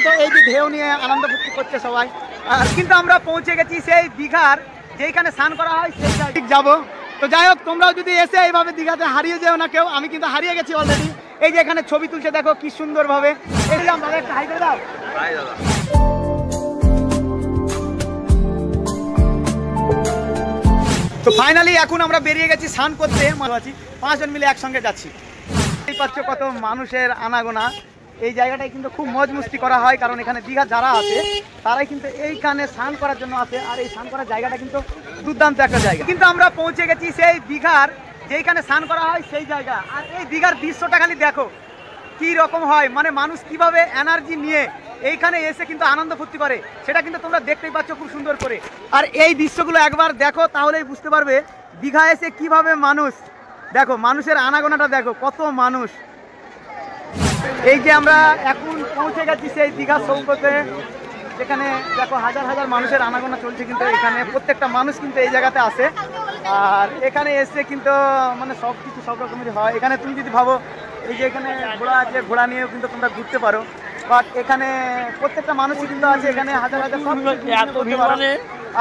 কিন্তু এই যে ঢেউ নিয়ে আনন্দ ফুর্তি করছে সবাই। কিন্তু আমরা পৌঁছে গেছি সেই দীঘার যেখানে স্নান করা হয় সেই জায়গায় যাবো। তো যাই হোক, তোমরাও যদি এসে এইভাবে দীঘাতে হারিয়ে যেও না কেউ। আমি কিন্তু হারিয়ে গেছি অলরেডি। এই যে এখানে ছবি তুলছে দেখো কি সুন্দর ভাবে। এলাম দাদা, একটা হাই করে দাও। তো ফাইনালি এখন আমরা বেরিয়ে গেছি স্নান করতে। 5 জন মিলে একসঙ্গে যাচ্ছি। এই পাচ্ছ কত মানুষের আনাগোনা। এই জায়গাটায় কিন্তু খুব মজ মস্তি করা হয়, কারণ এখানে দীঘা যারা আছে তারাই কিন্তু এইখানে স্নান করার জন্য আসে। আর এই স্নান করার জায়গাটা কিন্তু দুর্দান্ত একটা জায়গা। কিন্তু আমরা পৌঁছে গেছি সেই দীঘার যেখানে স্নান করা হয় সেই জায়গা। আর এই দীঘার দৃশ্যটা খালি দেখো কি রকম হয়, মানে মানুষ কিভাবে এনার্জি নিয়ে এইখানে এসে কিন্তু আনন্দ ফুর্তি করে, সেটা কিন্তু তোমরা দেখতেই পাচ্ছ খুব সুন্দর করে। আর এই দৃশ্যগুলো একবার দেখো তাহলেই বুঝতে পারবে দীঘা এসে কিভাবে মানুষ, দেখো মানুষের আনাগোনাটা দেখো কত মানুষ। এই যে আমরা এখন পৌঁছে গেছি সেই দীঘা সৈকতে, যেখানে দেখো হাজার হাজার মানুষের আনাগোনা চলছে। কিন্তু এখানে প্রত্যেকটা মানুষ কিন্তু এই জায়গাতে আসে। আর এখানে এসে কিন্তু মানে সব কিছু সব রকমেরই হয়। এখানে তুমি যদি ভাবো এই যে এখানে ঘোড়া আছে, ঘোড়া নিয়েও কিন্তু তোমরা ঘুরতে পারো। বাট এখানে প্রত্যেকটা মানুষই কিন্তু আছে, এখানে হাজার হাজার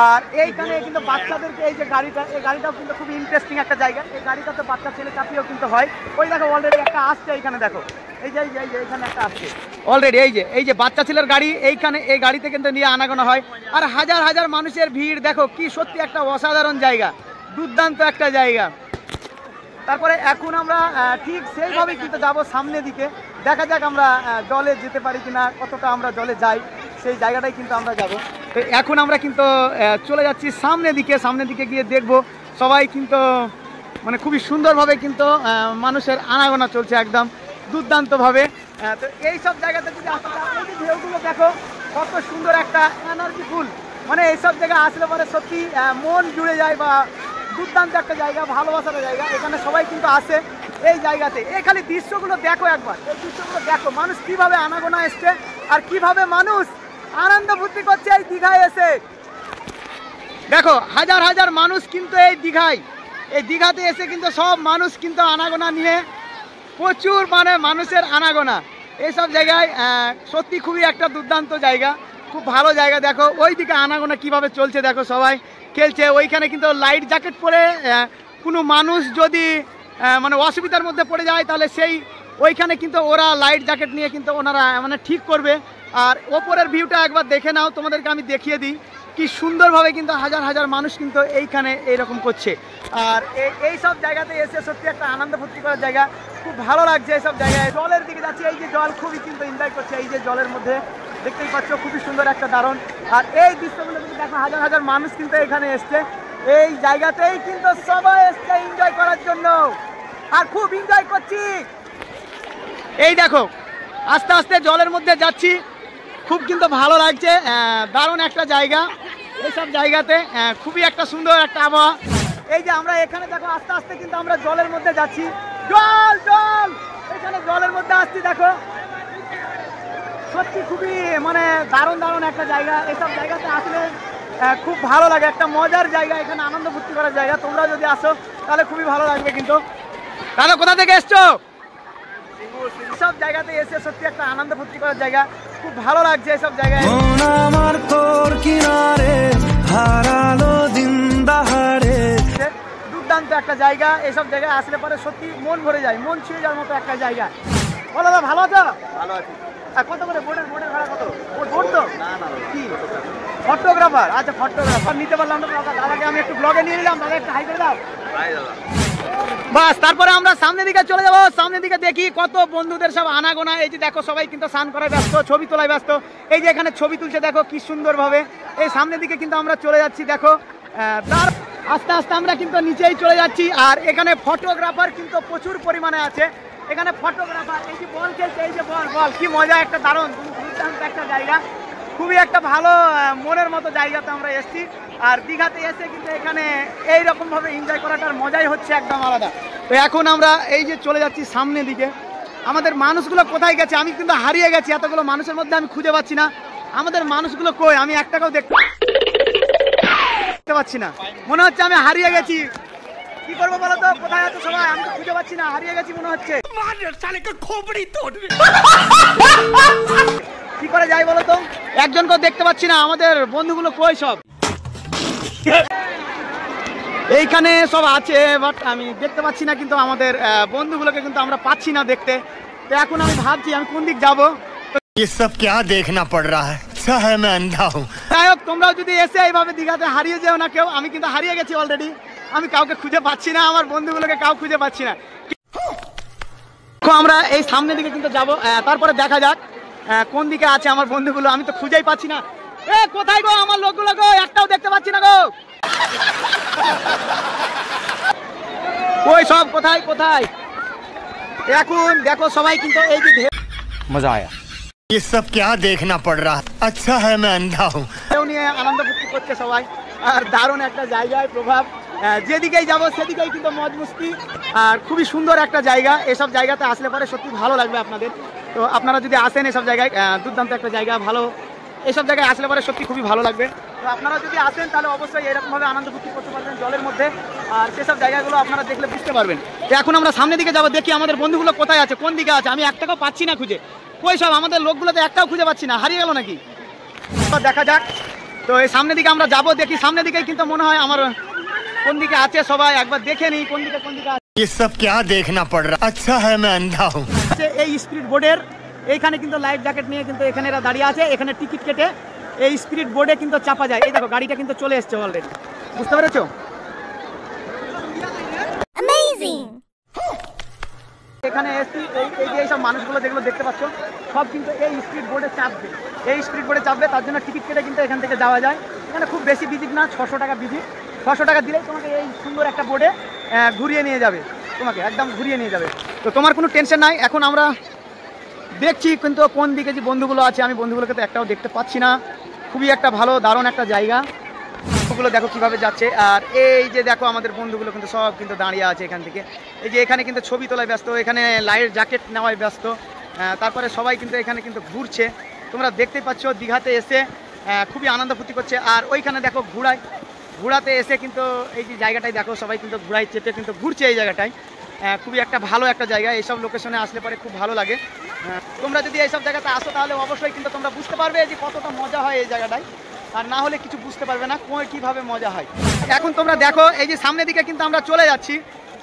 আর এইখানে কিন্তু বাচ্চাদেরকে এই যে গাড়িটা, এই গাড়িটাও কিন্তু খুব ইন্টারেস্টিং একটা জায়গা। এই গাড়িটাতে বাচ্চা ছেলে চাপিয়েও কিন্তু হয়। ওই দেখো অলরেডি একটা আসছে এইখানে, দেখো এই যে এইখানে একটা আসছে অলরেডি। এই যে বাচ্চা ছেলের গাড়ি, এইখানে এই গাড়িতে কিন্তু নিয়ে আনাগোনা হয়। আর হাজার হাজার মানুষের ভিড় দেখো, কি সত্যি একটা অসাধারণ জায়গা, দুর্দান্ত একটা জায়গা। তারপরে এখন আমরা ঠিক সেইভাবেই কিন্তু যাবো সামনের দিকে। দেখা যাক আমরা জলে যেতে পারি কিনা, কতটা আমরা জলে যাই সেই জায়গাটাই কিন্তু আমরা যাব। তো এখন আমরা কিন্তু চলে যাচ্ছি সামনের দিকে গিয়ে দেখবো সবাই কিন্তু মানে খুবই সুন্দরভাবে কিন্তু মানুষের আনাগোনা চলছে একদম দুর্দান্তভাবে। তো এই সব জায়গাতে যদি আসতে চাও, এই যে ঢেউগুলো দেখো কত সুন্দর একটা এনার্জিফুল, মানে এইসব জায়গায় আসলে পরে সত্যি মন জুড়ে যায়, বা দুর্দান্ত একটা জায়গা, ভালোবাসার জায়গা। এখানে সবাই কিন্তু আসে এই জায়গাতে। এই খালি দৃশ্যগুলো দেখো একবার, এই দৃশ্যগুলো দেখো মানুষ কিভাবে আনাগোনা এসছে আর কিভাবে মানুষ আনন্দ ফুর্তি করছে এই দীঘায় এসে। দেখো হাজার হাজার মানুষ কিন্তু এই দীঘাতে এসে কিন্তু সব মানুষ কিন্তু আনাগোনা নিয়ে প্রচুর, মানে মানুষের আনাগোনা এইসব জায়গায়। সত্যি খুবই একটা দুর্দান্ত জায়গা, খুব ভালো জায়গা। দেখো ওই দিকে আনাগোনা কিভাবে চলছে, দেখো সবাই খেলছে। ওইখানে কিন্তু লাইট জ্যাকেট পরে কোনো মানুষ যদি মানে অসুবিধার মধ্যে পড়ে যায়, তাহলে সেই ওইখানে কিন্তু ওরা লাইট জ্যাকেট নিয়ে কিন্তু ওনারা মানে ঠিক করবে। আর ওপরের ভিউটা একবার দেখে নাও, তোমাদেরকে আমি দেখিয়ে দিই কি সুন্দরভাবে কিন্তু হাজার হাজার মানুষ কিন্তু এইখানে এইরকম করছে। আর এই সব জায়গাতে এসে সত্যি একটা আনন্দ ফুর্তি করার জায়গা, খুব ভালো লাগছে এইসব জায়গায়। জলের দিকে যাচ্ছি, এই যে জল খুবই কিন্তু এনজয় করছে। এই যে জলের মধ্যে দেখতেই পাচ্ছ খুবই সুন্দর একটা দারুণ। আর এই দৃশ্যগুলো কিন্তু দেখো হাজার হাজার মানুষ কিন্তু এখানে এসছে এই জায়গাতেই কিন্তু সবাই এসছে এনজয় করার জন্য, আর খুব এনজয় করছি। এই দেখো আস্তে আস্তে জলের মধ্যে যাচ্ছি, খুব কিন্তু ভালো লাগছে, দারুণ একটা জায়গা। এইসব জায়গাতে খুবই একটা সুন্দর একটা আবহাওয়া। এই যে আমরা এখানে দেখো আস্তে আস্তে কিন্তু আমরা জলের মধ্যে যাচ্ছি, জল এখানে জলের মধ্যে আসছি। দেখো সত্যি খুবই মানে দারুণ একটা জায়গা। এইসব জায়গাতে আসলে খুব ভালো লাগে, একটা মজার জায়গা, এখানে আনন্দ ফুর্তি করার জায়গা। তোমরা যদি আসো তাহলে খুবই ভালো লাগবে। কিন্তু দাদা কোথা থেকে এসছো? সব জায়গাতে এসে সত্যি একটা আনন্দ ফুর্তি করার জায়গা, খুব ভালো লাগছে এসব জায়গায়। দুর্দান্ত একটা জায়গা, এসব জায়গায় আসলে পরে সত্যি মন ভরে যায়, মন ছুঁয়ে যাওয়ার মতো একটা জায়গা। বলো দাদা ভালো আছো? ভালো আছি। কত করে বোটের ভাড়া কত? বোট তো না কি ফটোগ্রাফার? আচ্ছা ফটোগ্রাফার নিতে পারলাম না দাদাকে, আমি একটু ব্লগে নিয়ে নিলাম। দাদা একটা হাই করে দাও। বাস তারপরে আমরা সামনের দিকে চলে যাবো। সামনের দিকে দেখি কত বন্ধুদের সব আনাগোনা। এই যে দেখো সবাই কিন্তু স্নান করায় ব্যস্ত, ছবি তোলায় ব্যস্ত। এই যে এখানে ছবি তুলছে দেখো কি সুন্দর ভাবে। এই সামনের দিকে কিন্তু আমরা চলে যাচ্ছি। দেখো তার আস্তে আস্তে আমরা কিন্তু নিচেই চলে যাচ্ছি। আর এখানে ফটোগ্রাফার কিন্তু প্রচুর পরিমাণে আছে। এখানে ফটোগ্রাফার এই যে বল খেলছে, এই যে বল কি মজা, একটা দারুণ দুর্দান্ত একটা জায়গা, খুবই একটা ভালো মনের মতো জায়গাতে আমরা এসেছি। আর দীঘাতে এসে কিন্তু এখানে এইরকম ভাবে এনজয় করাটার মজাই হচ্ছে একদম আলাদা। তো এখন আমরা এই যে চলে যাচ্ছি সামনের দিকে। আমাদের মানুষগুলো কোথায় গেছে? আমি কিন্তু হারিয়ে গেছি, এতগুলো মানুষের মধ্যে আমি খুঁজে পাচ্ছি না আমাদের মানুষগুলো কই। আমি একটাকেও দেখতে পাচ্ছি না, মনে হচ্ছে আমি হারিয়ে গেছি। কি করবো বলো তো, কোথায় আছো সবাই? আমি তো খুঁজে পাচ্ছি না, হারিয়ে গেছি মনে হচ্ছে। কি করে যাই বলো তো, একজনকেও দেখতে পাচ্ছি না। আমাদের বন্ধুগুলো কই সব? এইখানে সব আছে, বাট আমি দেখতে পাচ্ছি না, কিন্তু আমাদের বন্ধুগুলোকে কিন্তু আমরা পাচ্ছি না দেখতে। তো এখন আমি ভাবছি আমি কোন দিক যাবো। ये सब क्या देखना पड़ रहा है? अच्छा है मैं अंधा हूँ। যাই হোক, তোমরাও যদি এসে এইভাবে দীঘাতে হারিয়ে যেও না কেউ। আমি কিন্তু হারিয়ে গেছি অলরেডি, আমি কাউকে খুঁজে পাচ্ছি না, আমার বন্ধুগুলোকে কাউ খুঁজে পাচ্ছি না। আমরা এই সামনের দিকে কিন্তু যাবো, তারপরে দেখা যাক কোন দিকে আছে আমার বন্ধুগুলো। আমি তো খুঁজেই পাচ্ছি না। এ কোথায় গো আমার লোকগুলো গো? একটাও দেখতে পাচ্ছি না গো। ওই সব কোথায় কোথায়? এখন দেখো সবাই কিন্তু এই যে मजा आया। ये सब क्या देखना पड़ रहा है? अच्छा है मैं अंधा हूँ। নিয়ে আনন্দ ফুর্তি করছে সবাই, আর দারুণ একটা জায়গায় প্রভাব। যেদিকেই যাবো সেদিকেই কিন্তু মজ মস্তি, আর খুবই সুন্দর একটা জায়গা। এসব জায়গাতে আসলে পরে সত্যি ভালো লাগবে আপনাদের। তো আপনারা যদি আসেন এসব জায়গায়, দুর্দান্ত একটা জায়গা, ভালো। এসব জায়গায় আসলে পরে সত্যি খুবই ভালো লাগবে। তো আপনারা যদি আসেন তাহলে অবশ্যই এরকমভাবে আনন্দ ফুর্তি করতে পারবেন জলের মধ্যে, আর সেসব জায়গাগুলো আপনারা দেখলে বুঝতে পারবেন। তো এখন আমরা সামনের দিকে যাবো, দেখি আমাদের বন্ধুগুলো কোথায় আছে, কোন দিকে আছে। আমি একটাকেও পাচ্ছি না খুঁজে। কই সব আমাদের লোকগুলোতে একটাও খুঁজে পাচ্ছি না, হারিয়ে গেল নাকি? দেখা যাক। তো এই সামনের দিকে আমরা যাবো, দেখি সামনের দিকে কিন্তু মনে হয় আমার কোন দিকে আছে সবাই একবার দেখে নিই কোন দিকে আছে। ये सब क्या देखना पड़ रहा है? अच्छा है मैं अंधा हूँ। এই স্পিড বোর্ডের এইখানে কিন্তু লাইফ জ্যাকেট নিয়ে কিন্তু এখানে এরা দাঁড়িয়ে আছে। এখানে টিকিট কেটে এই স্পিড বোর্ডে কিন্তু চাপা যায়। এই দেখো গাড়িটা কিন্তু চলে এসছে অলরেডি, বুঝতে পেরেছো? এখানে এসছি, এই যে এইসব মানুষগুলো যেগুলো দেখতে পাচ্ছ সব কিন্তু এই স্পিড বোর্ডে চাপবে। এই স্পিড বোর্ডে চাপবে, তার জন্য টিকিট কেটে কিন্তু এখান থেকে যাওয়া যায়। এখানে খুব বেশি ভিজিট না, 600 টাকা ভিজিট। 600 টাকা দিলেই তোমাকে এই সুন্দর একটা বোর্ডে ঘুরিয়ে নিয়ে যাবে, তোমাকে একদম ঘুরিয়ে নিয়ে যাবে। তো তোমার কোনো টেনশন নাই। এখন আমরা দেখছি কিন্তু কোন দিকে যে বন্ধুগুলো আছে, আমি বন্ধুগুলোকে তো একটাও দেখতে পাচ্ছি না। খুবই একটা ভালো দারুণ একটা জায়গা। বন্ধুগুলো দেখো কিভাবে যাচ্ছে, আর এই যে দেখো আমাদের বন্ধুগুলো কিন্তু সব কিন্তু দাঁড়িয়ে আছে এখান থেকে। এই যে এখানে কিন্তু ছবি তোলায় ব্যস্ত, এখানে লাইট জ্যাকেট নেওয়ায় ব্যস্ত। তারপরে সবাই কিন্তু এখানে কিন্তু ঘুরছে। তোমরা দেখতেই পাচ্ছ দীঘাতে এসে খুবই আনন্দ ফুর্তি করছে। আর ওইখানে দেখো ঘোড়াতে এসে কিন্তু এই যে জায়গাটায় দেখো সবাই কিন্তু ঘোড়ায় চেপে কিন্তু ঘুরছে এই জায়গাটায়। খুবই একটা ভালো একটা জায়গা। এইসব লোকেশনে আসলে পরে খুব ভালো লাগে। তোমরা যদি এইসব জায়গাতে আসো তাহলে অবশ্যই কিন্তু তোমরা বুঝতে পারবে যে কতটা মজা হয় এই জায়গাটায়, আর না হলে কিছু বুঝতে পারবে না কিভাবে মজা হয়। এখন তোমরা দেখো এই যে সামনের দিকে কিন্তু আমরা চলে যাচ্ছি,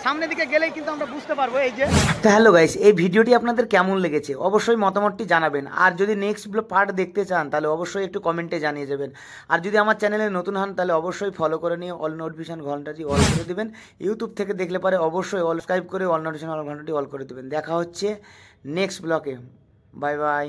সামনের দিকে গেলেই কিন্তু আমরা বুঝতে পারবো এই যে। তো হ্যালো গাইস, এই ভিডিওটি আপনাদের কেমন লেগেছে অবশ্যই মতামতটি জানাবেন। আর যদি নেক্সট পার্ট দেখতে চান তাহলে অবশ্যই একটু কমেন্টে জানিয়ে যাবেন। আর যদি আমার চ্যানেলে নতুন হন তাহলে অবশ্যই ফলো করে নিয়ে অল নোটিফিকেশন ঘন্টাটি অল করে দেবেন। ইউটিউব থেকে দেখলে পারে অবশ্যই সাবস্ক্রাইব করে অল নোটিফিকেশন ঘন্টাটি অল করে দেবেন। দেখা হচ্ছে নেক্সট ব্লগে। Bye bye.